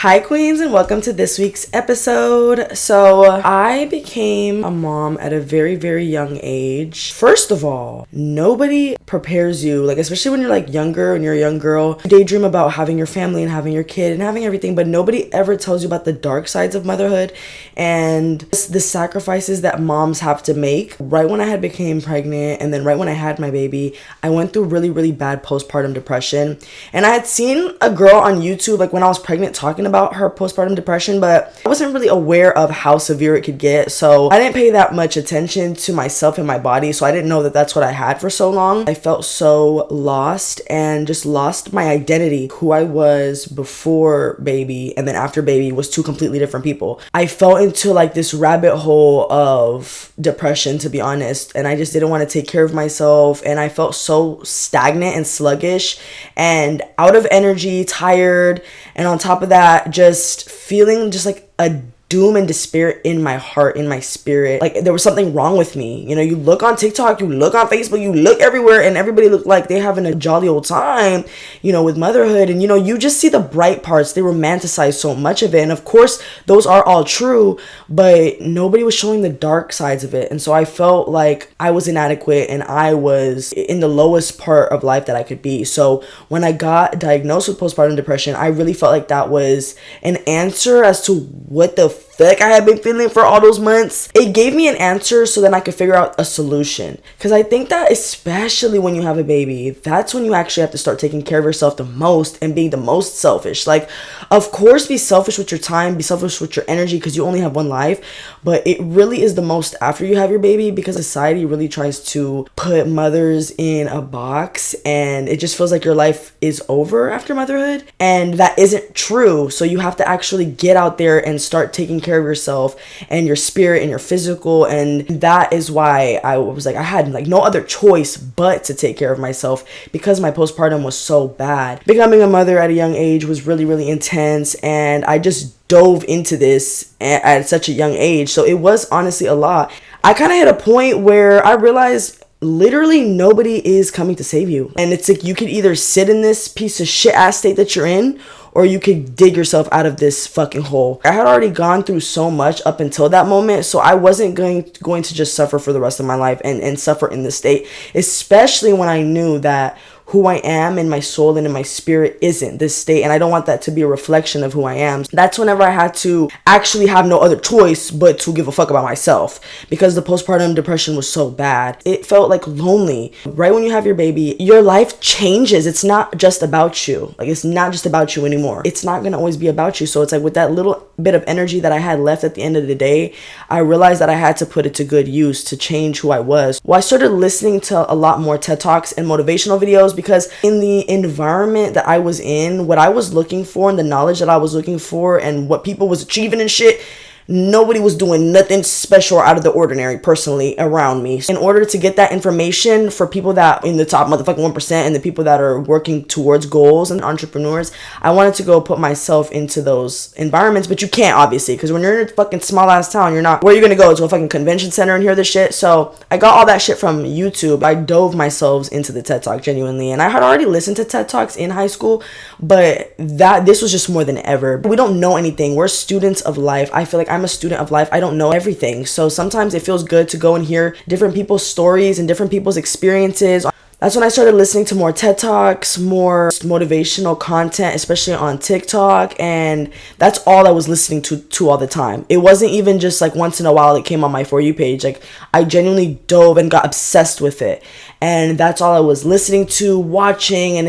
Hi queens, and welcome to this week's episode. So I became a mom at a very, very young age. First of all, nobody prepares you, like especially when you're like younger and you're a young girl, you daydream about having your family and having your kid and having everything, but nobody ever tells you about the dark sides of motherhood and the sacrifices that moms have to make. Right when I had became pregnant and then right when I had my baby, I went through really, really bad postpartum depression. And I had seen a girl on YouTube, like when I was pregnant, talking about her postpartum depression, but I wasn't really aware of how severe it could get. So I didn't pay that much attention to myself and my body. So I didn't know that that's what I had for so long. I felt so lost and just lost my identity. Who I was before baby and then after baby was two completely different people. I fell into like this rabbit hole of depression, to be honest. And I just didn't want to take care of myself. And I felt so stagnant and sluggish and out of energy, tired. And on top of that, just feeling just like a doom and despair in my heart, in my spirit. Like there was something wrong with me. You know, you look on TikTok, you look on Facebook, you look everywhere and everybody looked like they having a jolly old time, you know, with motherhood. And, you know, you just see the bright parts. They romanticize so much of it. And of course, those are all true, but nobody was showing the dark sides of it. And so I felt like I was inadequate and I was in the lowest part of life that I could be. So when I got diagnosed with postpartum depression, I really felt like that was an answer as to what the fuck I had been feeling for all those months. It gave me an answer so then I could figure out a solution. Because I think that especially when you have a baby, that's when you actually have to start taking care of yourself the most and being the most selfish. Like, of course, be selfish with your time, be selfish with your energy because you only have one life. But it really is the most after you have your baby because society really tries to put mothers in a box and it just feels like your life is over after motherhood. And that isn't true. So you have to actually get out there and start taking care of yourself and your spirit and your physical. And that is why I was like, I had like no other choice but to take care of myself because my postpartum was so bad. Becoming a mother at a young age was really, really intense. And I just dove into this at such a young age. So it was honestly a lot. I kind of hit a point where I realized literally nobody is coming to save you. And it's like you could either sit in this piece of shit ass state that you're in or you could dig yourself out of this fucking hole. I had already gone through so much up until that moment, so I wasn't going to just suffer for the rest of my life and suffer in this state, especially when I knew that who I am in my soul and in my spirit isn't this state, and I don't want that to be a reflection of who I am. That's whenever I had to actually have no other choice but to give a fuck about myself because the postpartum depression was so bad. It felt like lonely. Right when you have your baby, your life changes. It's not just about you. Like, it's not just about you anymore. It's not gonna always be about you. So it's like with that little bit of energy that I had left at the end of the day, I realized that I had to put it to good use to change who I was. Well, I started listening to a lot more TED Talks and motivational videos because in the environment that I was in, what I was looking for and the knowledge that I was looking for and what people was achieving and shit, nobody was doing nothing special or out of the ordinary personally around me. In order to get that information for people that in the top motherfucking 1% and the people that are working towards goals and entrepreneurs, I wanted to go put myself into those environments, but you can't obviously because when you're in a fucking small ass town, you're not, where are you gonna go to a fucking convention center and hear this shit? So I got all that shit from YouTube. I dove myself into the TED Talk genuinely, and I had already listened to TED Talks in high school, but this was just more than ever. We don't know anything. We're students of life. I feel like I'm a student of life. I don't know everything. So sometimes it feels good to go and hear different people's stories and different people's experiences. That's when I started listening to more TED Talks, more motivational content, especially on TikTok. And that's all I was listening to all the time. It wasn't even just like once in a while it came on my For You page. Like I genuinely dove and got obsessed with it. And that's all I was listening to, watching, and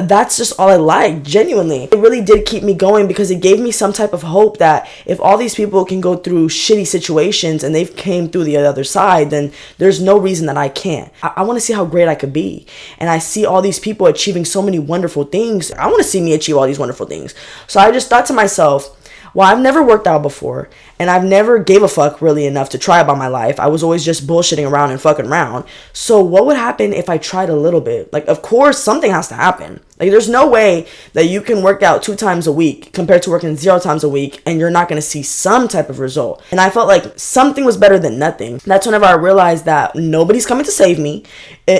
that's just all I liked, genuinely. It really did keep me going because it gave me some type of hope that if all these people can go through shitty situations and they've came through the other side, then there's no reason that I can't. I want to see how great I could be. And I see all these people achieving so many wonderful things. I want to see me achieve all these wonderful things. So I just thought to myself, well, I've never worked out before, and I've never gave a fuck really enough to try about my life. I was always just bullshitting around and fucking around. So what would happen if I tried a little bit? Like, of course, something has to happen. Like, there's no way that you can work out 2 times a week compared to working 0 times a week and you're not going to see some type of result. And I felt like something was better than nothing. That's whenever I realized that nobody's coming to save me.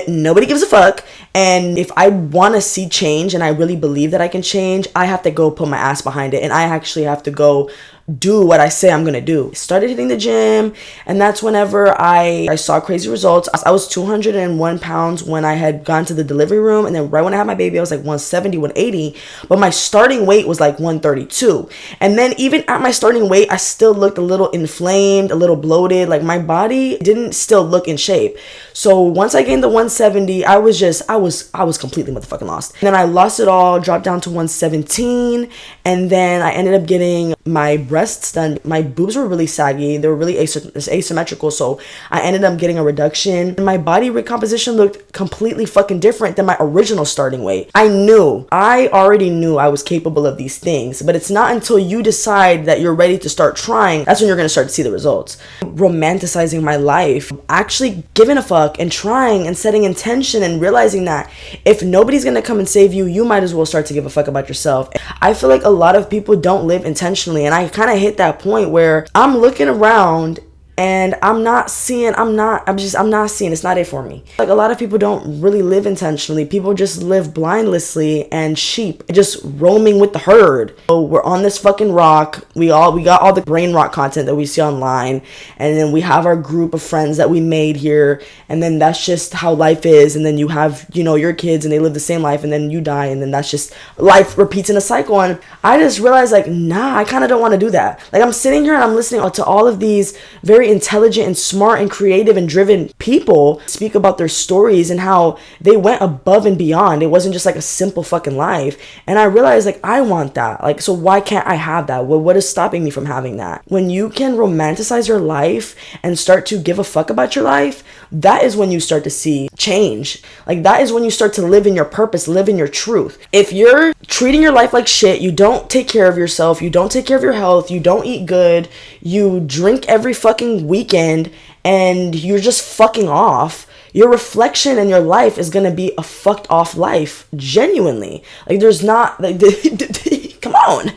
Nobody gives a fuck. And if I want to see change and I really believe that I can change, I have to go put my ass behind it. And I actually have to go do what I say I'm gonna do. Started hitting the gym, and that's whenever I saw crazy results. I was 201 pounds when I had gone to the delivery room, and then right when I had my baby I was like 170, 180, but my starting weight was like 132. And then even at my starting weight I still looked a little inflamed, a little bloated. Like, my body didn't still look in shape. So once I gained the 170, I was completely motherfucking lost. And then I lost it all, dropped down to 117, and then I ended up getting my breasts done. My boobs were really saggy. They were really asymmetrical. So I ended up getting a reduction. And my body recomposition looked completely fucking different than my original starting weight. I already knew I was capable of these things, but it's not until you decide that you're ready to start trying, that's when you're going to start to see the results. Romanticizing my life, actually giving a fuck and trying and setting intention and realizing that if nobody's going to come and save you, you might as well start to give a fuck about yourself. I feel like a lot of people don't live intentionally, and I kind of hit that point where I'm looking around and I'm not seeing, it's not it for me. Like, a lot of people don't really live intentionally. People just live blindlessly and sheep, just roaming with the herd. So we're on this fucking rock. We got all the brain rot content that we see online. And then we have our group of friends that we made here. And then that's just how life is. And then you have, your kids and they live the same life, and then you die. And then that's just, life repeats in a cycle. And I just realized, like, nah, I kind of don't want to do that. Like, I'm sitting here and I'm listening to all of these very intelligent and smart and creative and driven people speak about their stories and how they went above and beyond. It wasn't just like a simple fucking life. And I realized, like, I want that. Like, so why can't I have that? What is stopping me from having that? When you can romanticize your life and start to give a fuck about your life, that is when you start to see change. Like, that is when you start to live in your purpose, live in your truth. If you're treating your life like shit, you don't take care of yourself, you don't take care of your health, you don't eat good, you drink every fucking weekend, and you're just fucking off, your reflection in your life is gonna be a fucked off life. Genuinely. Like, there's not, like, come on.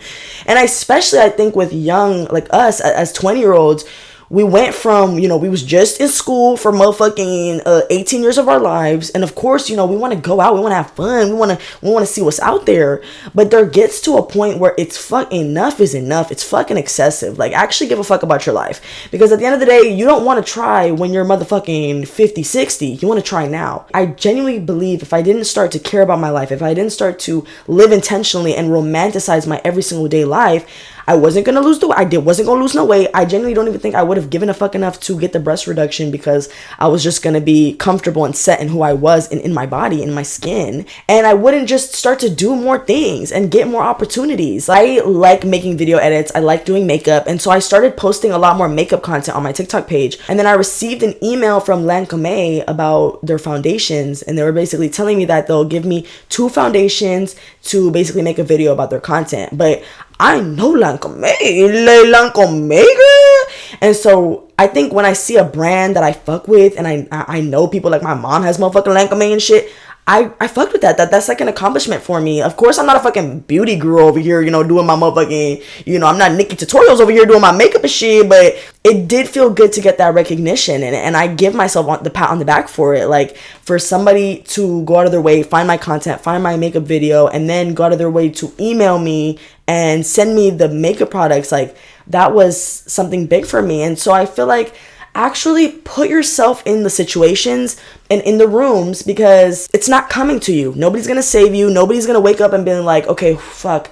And especially I think with young, like us as 20-year-olds, we went from, we was just in school for motherfucking 18 years of our lives. And of course, we want to go out. We want to have fun. We want to see what's out there. But there gets to a point where enough is enough. It's fucking excessive. Like, actually give a fuck about your life. Because at the end of the day, you don't want to try when you're motherfucking 50, 60. You want to try now. I genuinely believe if I didn't start to care about my life, if I didn't start to live intentionally and romanticize my every single day life, I wasn't going to lose wasn't going to lose no weight. I genuinely don't even think I would have given a fuck enough to get the breast reduction, because I was just going to be comfortable and set in who I was in my body, in my skin. And I wouldn't just start to do more things and get more opportunities. I like making video edits. I like doing makeup. And so I started posting a lot more makeup content on my TikTok page. And then I received an email from Lancome about their foundations. And they were basically telling me that they'll give me 2 foundations to basically make a video about their content. But I know Lancome, girl. And so I think when I see a brand that I fuck with, and I know people, like my mom has motherfucking Lancome and shit, I fucked with that. That's like an accomplishment for me. Of course, I'm not a fucking beauty guru over here, doing my motherfucking, I'm not Nikki Tutorials over here doing my makeup and shit, but it did feel good to get that recognition. And I give myself the pat on the back for it. Like, for somebody to go out of their way, find my content, find my makeup video, and then go out of their way to email me and send me the makeup products, like, that was something big for me. And so I feel like, actually put yourself in the situations and in the rooms, because it's not coming to you. Nobody's gonna save you. Nobody's gonna wake up and be like, okay, fuck,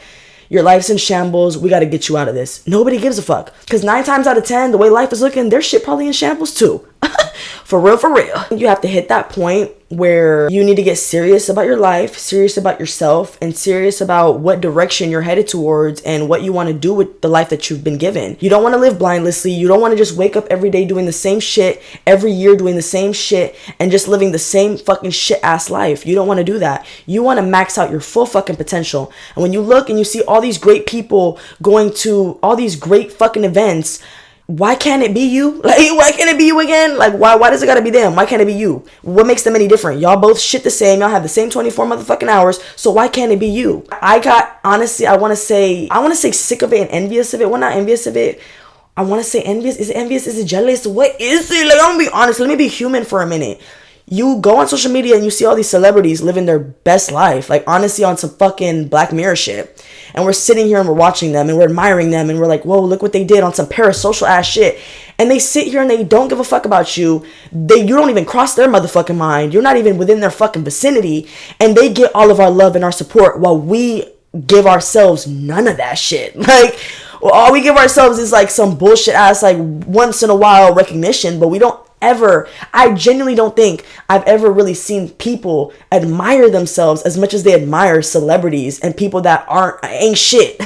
your life's in shambles, we gotta get you out of this. Nobody gives a fuck, because 9 times out of 10, the way life is looking, their shit probably in shambles too. For real. You have to hit that point where you need to get serious about your life, serious about yourself, and serious about what direction you're headed towards and what you want to do with the life that you've been given. You don't want to live blindlessly. You don't want to just wake up every day doing the same shit, every year doing the same shit, and just living the same fucking shit ass life. You don't want to do that. You want to max out your full fucking potential. And when you look and you see all these great people going to all these great fucking events, why can't it be you? Like, why can't it be you again? Like, why does it gotta be them? Why can't it be you? What makes them any different? Y'all both shit the same. Y'all have the same 24 motherfucking hours. So why can't it be you? I got, honestly, I want to say sick of it and envious of it. Well, not envious of it. I want to say envious. Is it envious? Is it jealous? What is it? Like, I'm gonna be honest. Let me be human for a minute. You go on social media and you see all these celebrities living their best life, like honestly on some fucking Black Mirror shit. And we're sitting here and we're watching them and we're admiring them and we're like, whoa, look what they did on some parasocial ass shit. And they sit here and they don't give a fuck about you. You don't even cross their motherfucking mind. You're not even within their fucking vicinity. And they get all of our love and our support while we give ourselves none of that shit. Like, well, all we give ourselves is like some bullshit ass, like once in a while recognition, but we don't ever, I genuinely don't think I've ever really seen people admire themselves as much as they admire celebrities and people that ain't shit.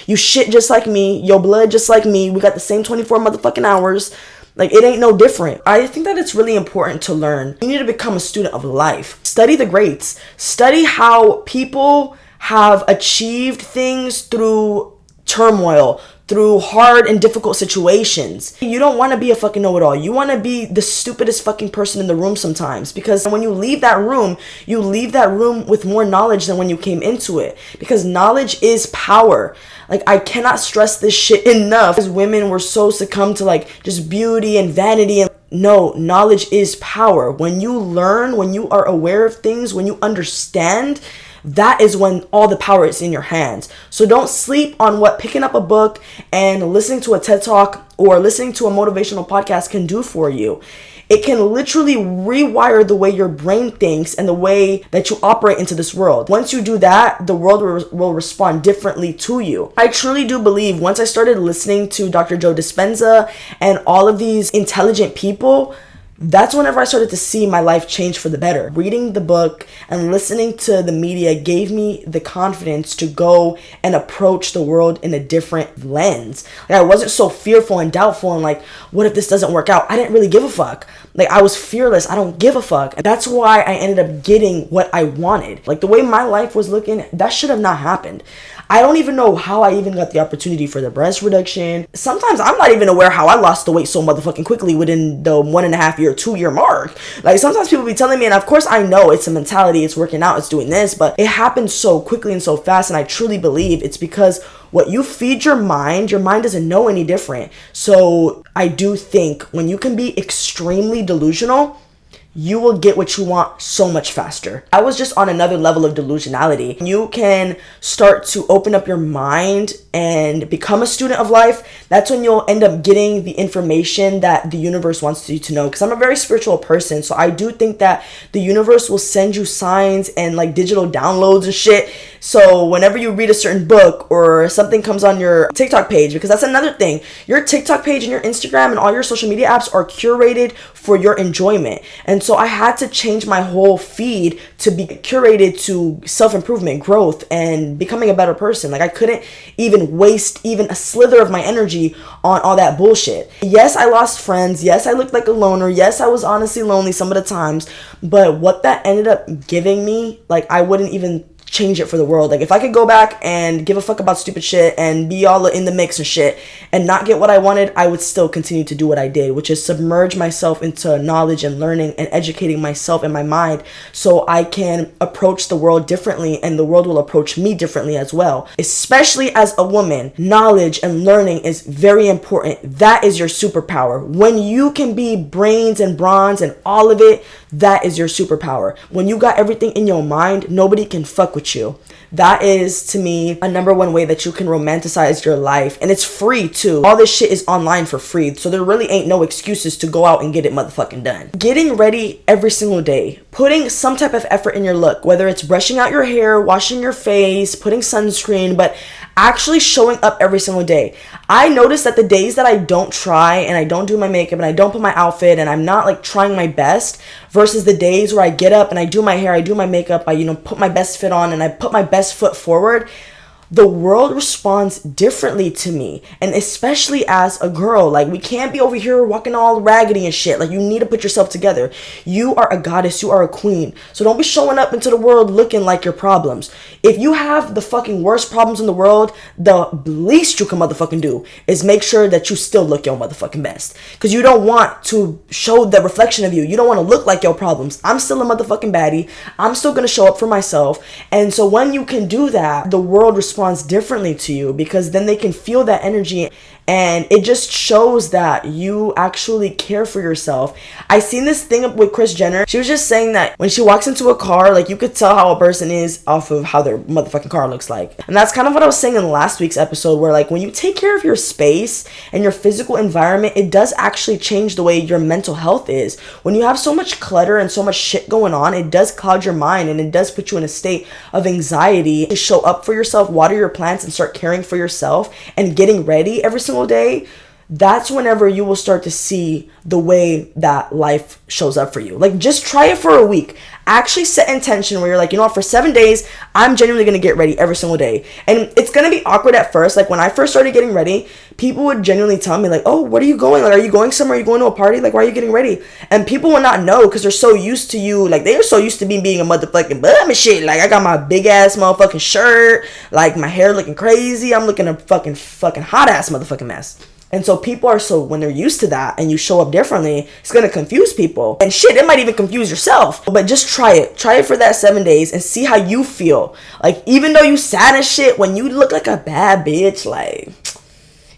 You shit just like me, your blood just like me, we got the same 24 motherfucking hours. Like, it ain't no different. I think that it's really important to learn. You need to become a student of life. Study the greats. Study how people have achieved things through turmoil, through hard and difficult situations. You don't want to be a fucking know-it-all. You want to be the stupidest fucking person in the room sometimes, because when you leave that room with more knowledge than when you came into it, because knowledge is power. Like, I cannot stress this shit enough. As women, we're so succumbed to like just beauty and vanity, and no, knowledge is power. When you learn, when you are aware of things, when you understand, that is when all the power is in your hands. So don't sleep on what picking up a book and listening to a TED Talk or listening to a motivational podcast can do for you. It can literally rewire the way your brain thinks and the way that you operate into this world. Once you do that, the world will respond differently to you. I truly do believe once I started listening to Dr. Joe Dispenza and all of these intelligent people, that's whenever I started to see my life change for the better. Reading the book and listening to the media gave me the confidence to go and approach the world in a different lens. Like, I wasn't so fearful and doubtful and like, what if this doesn't work out? I didn't really give a fuck. Like, I was fearless. I don't give a fuck. And that's why I ended up getting what I wanted. Like, the way my life was looking, that should have not happened. I don't even know how I even got the opportunity for the breast reduction. Sometimes I'm not even aware how I lost the weight so motherfucking quickly within the 1.5 year, 2 year mark. Like, sometimes people be telling me, and of course I know it's a mentality, it's working out, it's doing this, but it happens so quickly and so fast. And I truly believe it's because what you feed your mind doesn't know any different. So I do think when you can be extremely delusional, you will get what you want so much faster. I was just on another level of delusionality. You can start to open up your mind and become a student of life. That's when you'll end up getting the information that the universe wants you to know. Because I'm a very spiritual person, so I do think that the universe will send you signs and like digital downloads and shit. So whenever you read a certain book or something comes on your TikTok page, because that's another thing, your TikTok page and your Instagram and all your social media apps are curated for your enjoyment. And so I had to change my whole feed to be curated to self-improvement, growth, and becoming a better person. Like, I couldn't even waste even a slither of my energy on all that bullshit. Yes, I lost friends. Yes, I looked like a loner. Yes, I was honestly lonely some of the times. But what that ended up giving me, like, I wouldn't even change it for the world. Like, if I could go back and give a fuck about stupid shit and be all in the mix and shit and not get what I wanted, I would still continue to do what I did, which is submerge myself into knowledge and learning and educating myself and my mind so I can approach the world differently and the world will approach me differently as well. Especially as a woman, knowledge and learning is very important. That is your superpower. When you can be brains and bronze and all of it, that is your superpower. When you got everything in your mind, nobody can fuck with you. That is, to me, a number one way that you can romanticize your life. And it's free, too. All this shit is online for free. So there really ain't no excuses to go out and get it motherfucking done. Getting ready every single day. Putting some type of effort in your look. Whether it's brushing out your hair, washing your face, putting sunscreen, but actually showing up every single day. I notice that the days that I don't try and I don't do my makeup and I don't put my outfit and I'm not like trying my best versus the days where I get up and I do my hair, I do my makeup, I put my best fit on and I put my best foot forward, the world responds differently to me. And especially as a girl, like, we can't be over here walking all raggedy and shit. Like, you need to put yourself together. You are a goddess, you are a queen. So don't be showing up into the world looking like your problems. If you have the fucking worst problems in the world, the least you can motherfucking do is make sure that you still look your motherfucking best. Because you don't want to show the reflection of you. You don't want to look like your problems. I'm still a motherfucking baddie. I'm still going to show up for myself. And so when you can do that, the world responds differently to you, because then they can feel that energy, and it just shows that you actually care for yourself. I seen this thing with Kris Jenner. She was just saying that when she walks into a car, like, you could tell how a person is off of how their motherfucking car looks like. And that's kind of what I was saying in last week's episode, where, like, when you take care of your space and your physical environment, it does actually change the way your mental health is. When you have so much clutter and so much shit going on, it does cloud your mind, and it does put you in a state of anxiety. To show up for yourself, water your plants, and start caring for yourself and getting ready every single day, that's whenever you will start to see the way that life shows up for you. Like, just try it for a week. Actually set intention where you're like, you know what, for 7 days, I'm genuinely going to get ready every single day. And it's going to be awkward at first. Like, when I first started getting ready, people would genuinely tell me, like, oh, what are you going? Like, are you going somewhere? Are you going to a party? Like, why are you getting ready? And people will not know, because they're so used to you. Like, they're so used to me being a motherfucking bum and shit. Like, I got my big ass motherfucking shirt. Like, my hair looking crazy. I'm looking a fucking hot ass motherfucking mess. And so people are, so when they're used to that and you show up differently, it's going to confuse people. And shit, it might even confuse yourself. But just try it. Try it for that 7 days and see how you feel. Like, even though you sad and shit, when you look like a bad bitch, like,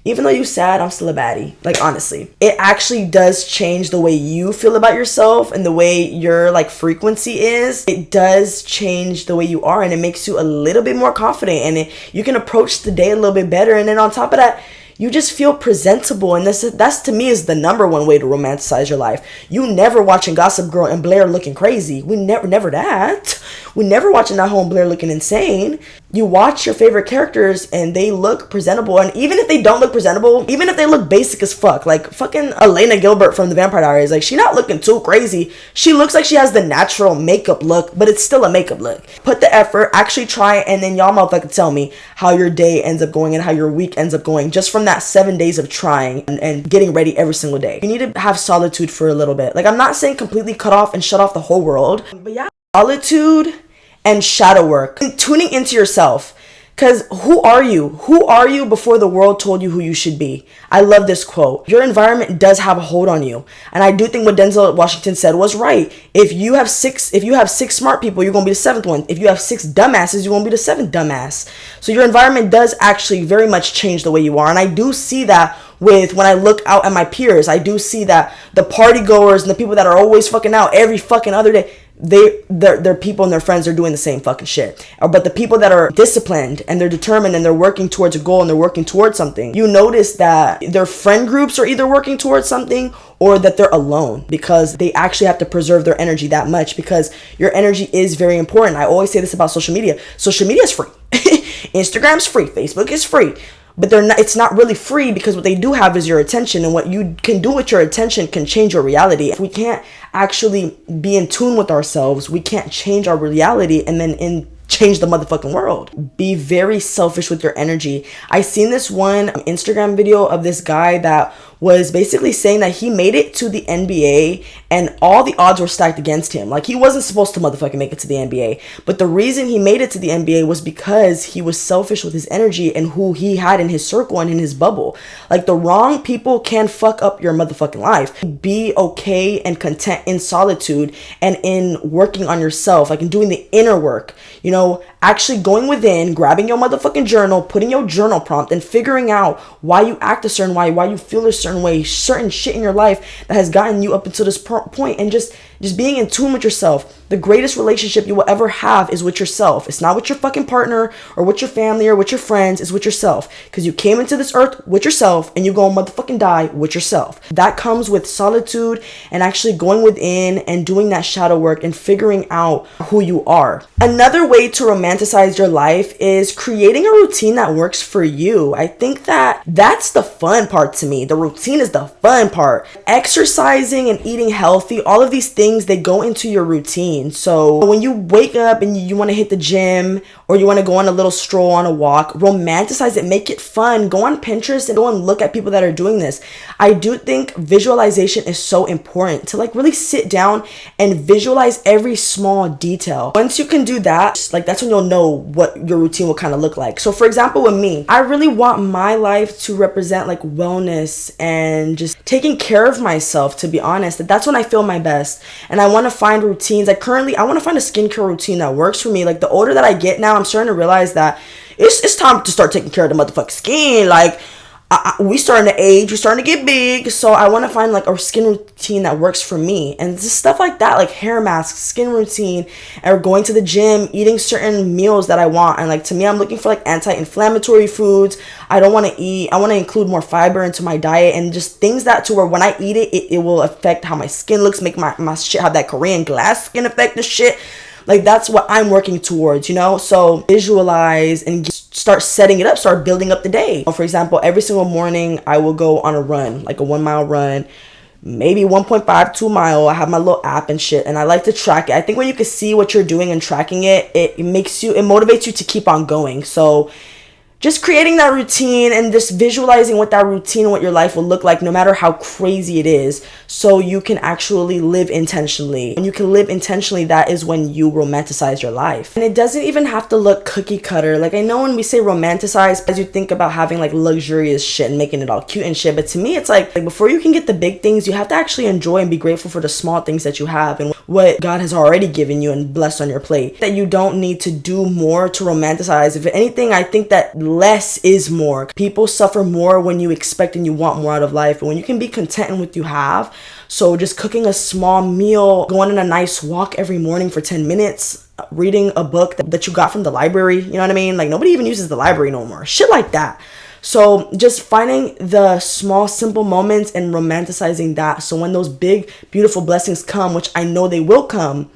even though you sad, I'm still a baddie. Like, honestly, it actually does change the way you feel about yourself and the way your, like, frequency is. It does change the way you are, and it makes you a little bit more confident, and you can approach the day a little bit better. And then on top of that, you just feel presentable, and that's to me is the number one way to romanticize your life. You never watching Gossip Girl and Blair looking crazy. We never that. We never watching that whole Blair looking insane. You watch your favorite characters and they look presentable, and even if they don't look presentable, even if they look basic as fuck, like fucking Elena Gilbert from The Vampire Diaries, like, she not looking too crazy. She looks like she has the natural makeup look, but it's still a makeup look. Put the effort, actually try it, and then y'all motherfucking tell me how your day ends up going and how your week ends up going just from that 7 days of trying and getting ready every single day. You need to have solitude for a little bit. Like, I'm not saying completely cut off and shut off the whole world, but yeah, solitude and shadow work and tuning into yourself. Because who are you? Who are you before the world told you who you should be? I love this quote. Your environment does have a hold on you. And I do think what Denzel Washington said was right. If you have six smart people, you're going to be the seventh one. If you have 6 dumbasses, you're going to be the 7th dumbass. So your environment does actually very much change the way you are. And I do see that with when I look out at my peers. I do see that the party goers and the people that are always fucking out every fucking other day, their people and their friends are doing the same fucking shit. But the people that are disciplined and they're determined and they're working towards a goal and they're working towards something, you notice that their friend groups are either working towards something or that they're alone, because they actually have to preserve their energy that much, because your energy is very important. I always say this about social media. Social media is free. Instagram's free. Facebook is free. But it's not really free, because what they do have is your attention, and what you can do with your attention can change your reality. If we can't actually be in tune with ourselves, we can't change our reality and then change the motherfucking world. Be very selfish with your energy. I seen this one Instagram video of this guy that was basically saying that he made it to the NBA and all the odds were stacked against him. Like, he wasn't supposed to motherfucking make it to the NBA. But the reason he made it to the NBA was because he was selfish with his energy and who he had in his circle and in his bubble. Like, the wrong people can fuck up your motherfucking life. Be okay and content in solitude and in working on yourself, like in doing the inner work. You know, actually going within, grabbing your motherfucking journal, putting your journal prompt and figuring out why you act a certain way, why you feel a certain way, certain shit in your life that has gotten you up until this point, and just being in tune with yourself. The greatest relationship you will ever have is with yourself. It's not with your fucking partner or with your family or with your friends. It's with yourself, because you came into this earth with yourself and you're gonna motherfucking die with yourself. That comes with solitude and actually going within and doing that shadow work and figuring out who you are. Another way to romanticize your life is creating a routine that works for you. I think that's the fun part to me. The routine is the fun part. Exercising and eating healthy, all of these things, they go into your routine. routine. So when you wake up and you want to hit the gym or you want to go on a little stroll on a walk, romanticize it, make it fun. Go on Pinterest and go and look at people that are doing this. I do think visualization is so important to like really sit down and visualize every small detail. Once you can do that, like that's when you'll know what your routine will kind of look like. So for example, with me, I really want my life to represent like wellness and just taking care of myself, to be honest. That's when I feel my best. And I want to find routines. I want to find a skincare routine that works for me. Like the older that I get now, I'm starting to realize that it's time to start taking care of the motherfucking skin. Like we starting to age, we're starting to get big, so I want to find like a skin routine that works for me. And just stuff like that, like hair masks, skin routine, or going to the gym, eating certain meals that I want. And like to me, I'm looking for like anti-inflammatory foods. I want to include more fiber into my diet, and just things that to where when I eat it, it will affect how my skin looks, make my shit have that Korean glass skin effect and shit. Like that's what I'm working towards, you know? So visualize and start setting it up, start building up the day. For example, every single morning I will go on a run, like a 1 mile run, maybe 1.5, 2 mile. I have my little app and shit, and I like to track it. I think when you can see what you're doing and tracking it, it motivates you to keep on going. So just creating that routine and just visualizing what that routine, what your life will look like, no matter how crazy it is, so you can actually live intentionally. When you can live intentionally, that is when you romanticize your life. And it doesn't even have to look cookie cutter. Like I know when we say romanticize, as you think about having like luxurious shit and making it all cute and shit, but to me it's like before you can get the big things, you have to actually enjoy and be grateful for the small things that you have and what God has already given you and blessed on your plate. That you don't need to do more to romanticize. If anything, I think that less is more. People suffer more when you expect and you want more out of life, but when you can be content in what you have. So just cooking a small meal, going on a nice walk every morning for 10 minutes, reading a book that you got from the library, you know what I mean? Like nobody even uses the library no more. Shit like that. So just finding the small, simple moments and romanticizing that. So when those big, beautiful blessings come, which I know they will come,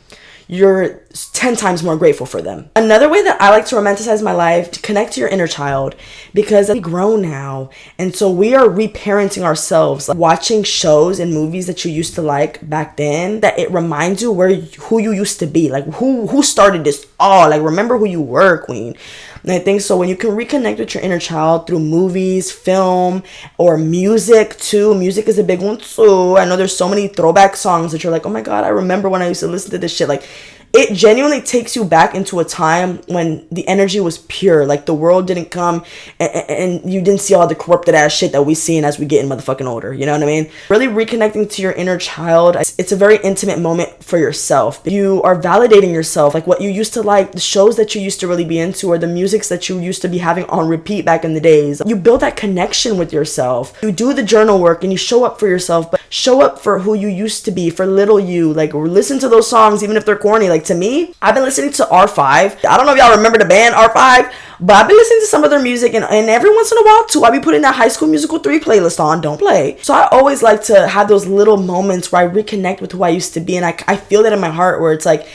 you're 10 times more grateful for them. Another way that I like to romanticize my life, to connect to your inner child, because we grow now. And so we are reparenting ourselves, like watching shows and movies that you used to like back then, that it reminds you who you used to be, like who started this all, like remember who you were, queen. And I think so when you can reconnect with your inner child through movies, film, or music too. Music is a big one too. I know there's so many throwback songs that you're like, oh my God, I remember when I used to listen to this shit. Like it genuinely takes you back into a time when the energy was pure. Like the world didn't come and you didn't see all the corrupted ass shit that we seen as we get motherfucking older. You know what I mean? Really reconnecting to your inner child. It's a very intimate moment for yourself. You are validating yourself. Like what you used to like, the shows that you used to really be into, or the musics that you used to be having on repeat back in the days. You build that connection with yourself. You do the journal work and you show up for yourself, but show up for who you used to be, for little you. Like listen to those songs even if they're corny. Like to me, I've been listening to R5. I don't know if y'all remember the band R5, but I've been listening to some of their music, and every once in a while too, I be putting that High School Musical 3 playlist on, don't play. So I always like to have those little moments where I reconnect with who I used to be, and I feel that in my heart where it's like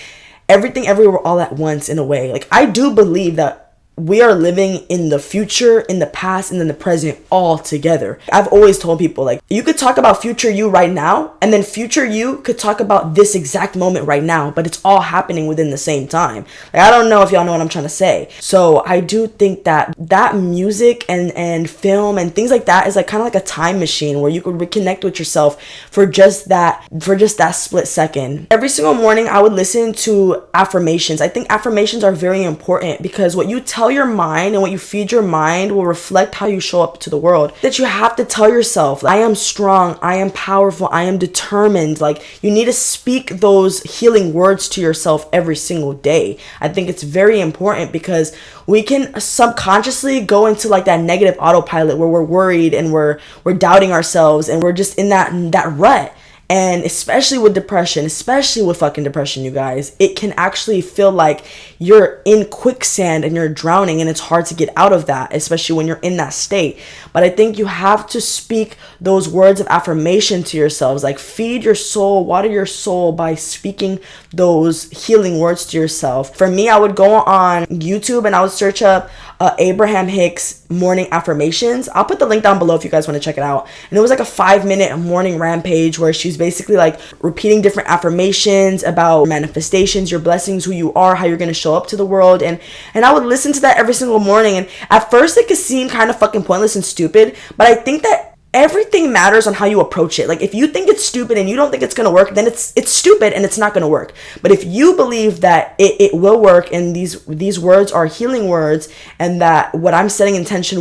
everything everywhere all at once in a way. Like I do believe that we are living in the future, in the past, and in the present all together. I've always told people, like, you could talk about future you right now, and then future you could talk about this exact moment right now, but it's all happening within the same time. Like, I don't know if y'all know what I'm trying to say. So I do think that music and film and things like that is like kind of like a time machine where you could reconnect with yourself for just that split second. Every single morning I would listen to affirmations. I think affirmations are very important because what you tell your mind and what you feed your mind will reflect how you show up to the world. That you have to tell yourself, I am strong, I am powerful, I am determined. Like you need to speak those healing words to yourself every single day. I think it's very important because we can subconsciously go into like that negative autopilot where we're worried and we're doubting ourselves and we're just in that rut. And especially with depression, especially with fucking depression, you guys, it can actually feel like you're in quicksand and you're drowning, and it's hard to get out of that, especially when you're in that state. But I think you have to speak those words of affirmation to yourselves, like feed your soul, water your soul by speaking those healing words to yourself. For me, I would go on YouTube and I would search up Abraham Hicks morning affirmations. I'll put the link down below if you guys want to check it out. And it was like a 5-minute morning rampage where she's basically like repeating different affirmations about manifestations, your blessings, who you are, how you're going to show up to the world. And I would listen to that every single morning. And at first it could seem kind of fucking pointless and stupid, but I think that everything matters on how you approach it. Like, if you think it's stupid and you don't think it's going to work, then it's stupid and it's not going to work. But if you believe that it will work, and these words are healing words, and that what I'm setting intention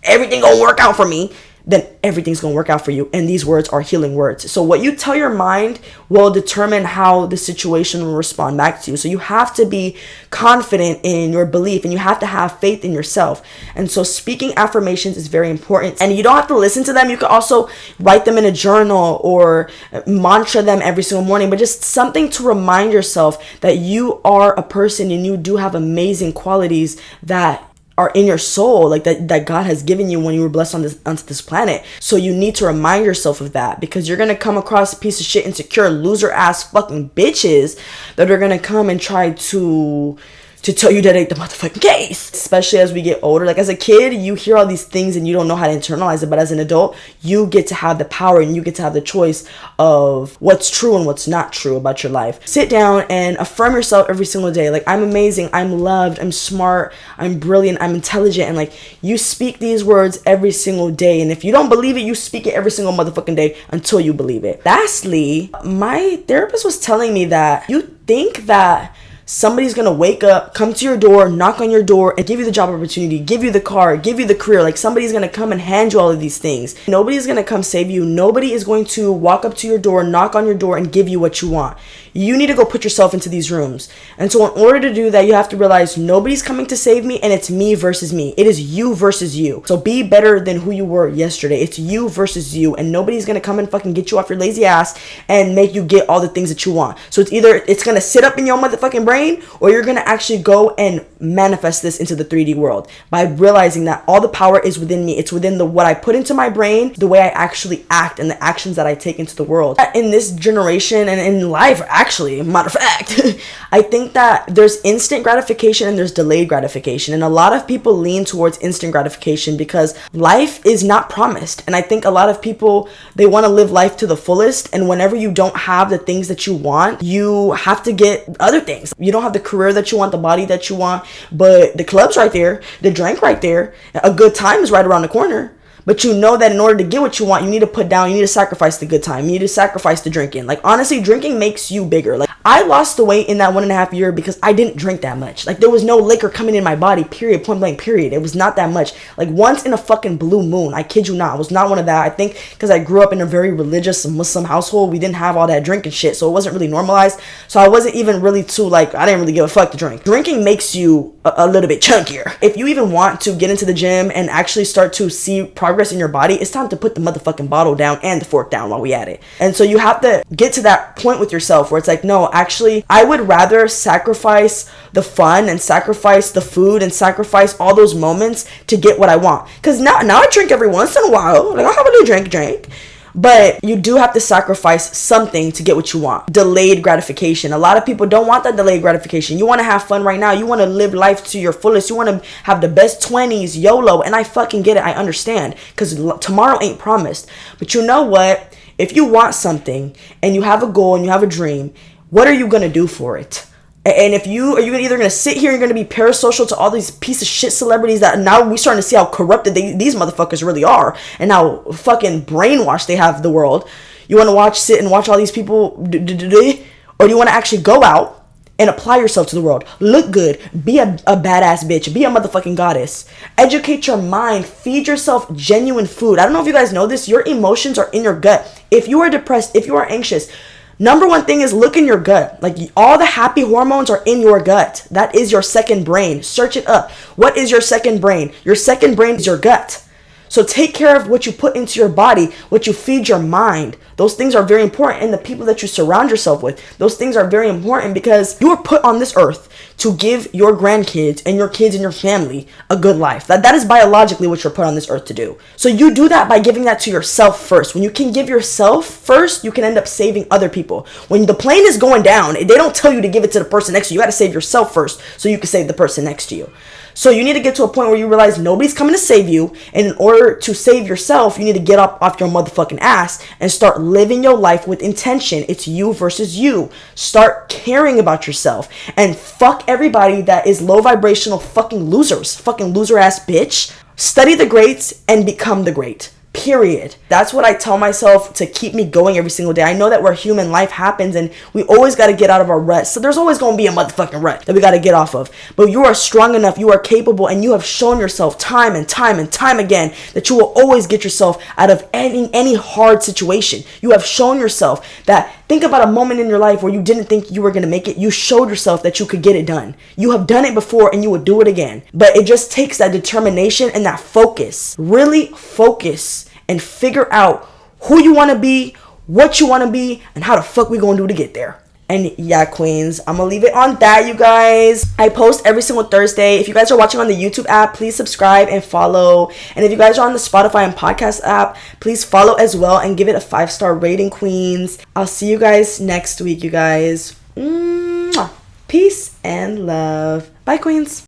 everything gonna work out for me, then everything's gonna work out for you. And these words are healing words. So what you tell your mind will determine how the situation will respond back to you. So you have to be confident in your belief, and you have to have faith in yourself. And so speaking affirmations is very important. And you don't have to listen to them. You can also write them in a journal or mantra them every single morning, but just something to remind yourself that you are a person and you do have amazing qualities that are in your soul, like that God has given you when you were blessed onto this planet. So you need to remind yourself of that, because you're gonna come across a piece of shit, insecure, loser ass fucking bitches that are gonna come and try to tell you that ain't the motherfucking case. Especially as we get older. Like, as a kid, you hear all these things and you don't know how to internalize it. But as an adult, you get to have the power and you get to have the choice of what's true and what's not true about your life. Sit down and affirm yourself every single day. Like, I'm amazing, I'm loved, I'm smart, I'm brilliant, I'm intelligent. And like, you speak these words every single day. And if you don't believe it, you speak it every single motherfucking day until you believe it. Lastly, my therapist was telling me that you think that somebody's gonna wake up, come to your door, knock on your door, and give you the job opportunity, give you the car, give you the career. Like, somebody's gonna come and hand you all of these things. Nobody's gonna come save you. Nobody is going to walk up to your door, knock on your door, and give you what you want. You need to go put yourself into these rooms. And so in order to do that, you have to realize nobody's coming to save me, and it's me versus me. It is you versus you. So be better than who you were yesterday. It's you versus you, and nobody's gonna come and fucking get you off your lazy ass and make you get all the things that you want. So it's gonna sit up in your motherfucking brain, or you're gonna actually go and manifest this into the 3D world by realizing that all the power is within me. It's within what I put into my brain, the way I actually act, and the actions that I take into the world. In this generation and in life, actually, matter of fact, I think that there's instant gratification and there's delayed gratification. And a lot of people lean towards instant gratification because life is not promised. And I think a lot of people, they want to live life to the fullest. And whenever you don't have the things that you want, you have to get other things. You don't have the career that you want, the body that you want, but the club's right there, the drink right there, a good time is right around the corner. But you know that in order to get what you want, you need to sacrifice the good time. You need to sacrifice the drinking. Like, honestly, drinking makes you bigger. Like, I lost the weight in that 1.5 year because I didn't drink that much. Like, there was no liquor coming in my body, period, point blank, period. It was not that much. Like, once in a fucking blue moon. I kid you not. I was not one of that. I think because I grew up in a very religious Muslim household, we didn't have all that drinking shit. So it wasn't really normalized. So I wasn't even really too, like, I didn't really give a fuck to drink. Drinking makes you a little bit chunkier. If you even want to get into the gym and actually start to see progress in your body, it's time to put the motherfucking bottle down and the fork down while we at it. And so you have to get to that point with yourself where it's like, no, actually, I would rather sacrifice the fun and sacrifice the food and sacrifice all those moments to get what I want. Because now I drink every once in a while. Like, I'll have a little drink. But you do have to sacrifice something to get what you want. Delayed gratification. A lot of people don't want that delayed gratification. You want to have fun right now. You want to live life to your fullest. You want to have the best 20s, YOLO. And I fucking get it. I understand. Because tomorrow ain't promised. But you know what? If you want something and you have a goal and you have a dream, what are you going to do for it? And if are you either going to sit here and you're going to be parasocial to all these piece of shit celebrities that now we're starting to see how corrupted these motherfuckers really are and how fucking brainwashed they have the world. You want to sit and watch all these people, or do you want to actually go out and apply yourself to the world? Look good, be a badass bitch, be a motherfucking goddess. Educate your mind, feed yourself genuine food. I don't know if you guys know this, your emotions are in your gut. If you are depressed, if you are anxious, number one thing is look in your gut. Like, all the happy hormones are in your gut. That is your second brain. Search it up. What is your second brain? Your second brain is your gut. So take care of what you put into your body, what you feed your mind. Those things are very important. And the people that you surround yourself with, those things are very important because you were put on this earth to give your grandkids and your kids and your family a good life. That is biologically what you're put on this earth to do. So you do that by giving that to yourself first. When you can give yourself first, you can end up saving other people. When the plane is going down, they don't tell you to give it to the person next to you. You got to save yourself first so you can save the person next to you. So you need to get to a point where you realize nobody's coming to save you. And in order to save yourself, you need to get up off your motherfucking ass and start living your life with intention. It's you versus you. Start caring about yourself. And fuck everybody that is low vibrational fucking losers. Fucking loser ass bitch. Study the greats and become the great. Period. That's what I tell myself to keep me going every single day. I know that we're human, life happens, and we always got to get out of our rut. So there's always going to be a motherfucking rut that we got to get off of. But you are strong enough, you are capable, and you have shown yourself time and time and time again that you will always get yourself out of any hard situation. You have shown yourself that. Think about a moment in your life where you didn't think you were going to make it. You showed yourself that you could get it done. You have done it before and you would do it again. But it just takes that determination and that focus. Really focus and figure out who you want to be, what you want to be, and how the fuck we going to do to get there. And yeah, queens, I'm gonna leave it on that, you guys. I post every single Thursday. If you guys are watching on the YouTube app, please subscribe and follow. And if you guys are on the Spotify and podcast app, please follow as well and give it a 5-star rating, queens. I'll see you guys next week, you guys. Mwah. Peace and love. Bye, queens.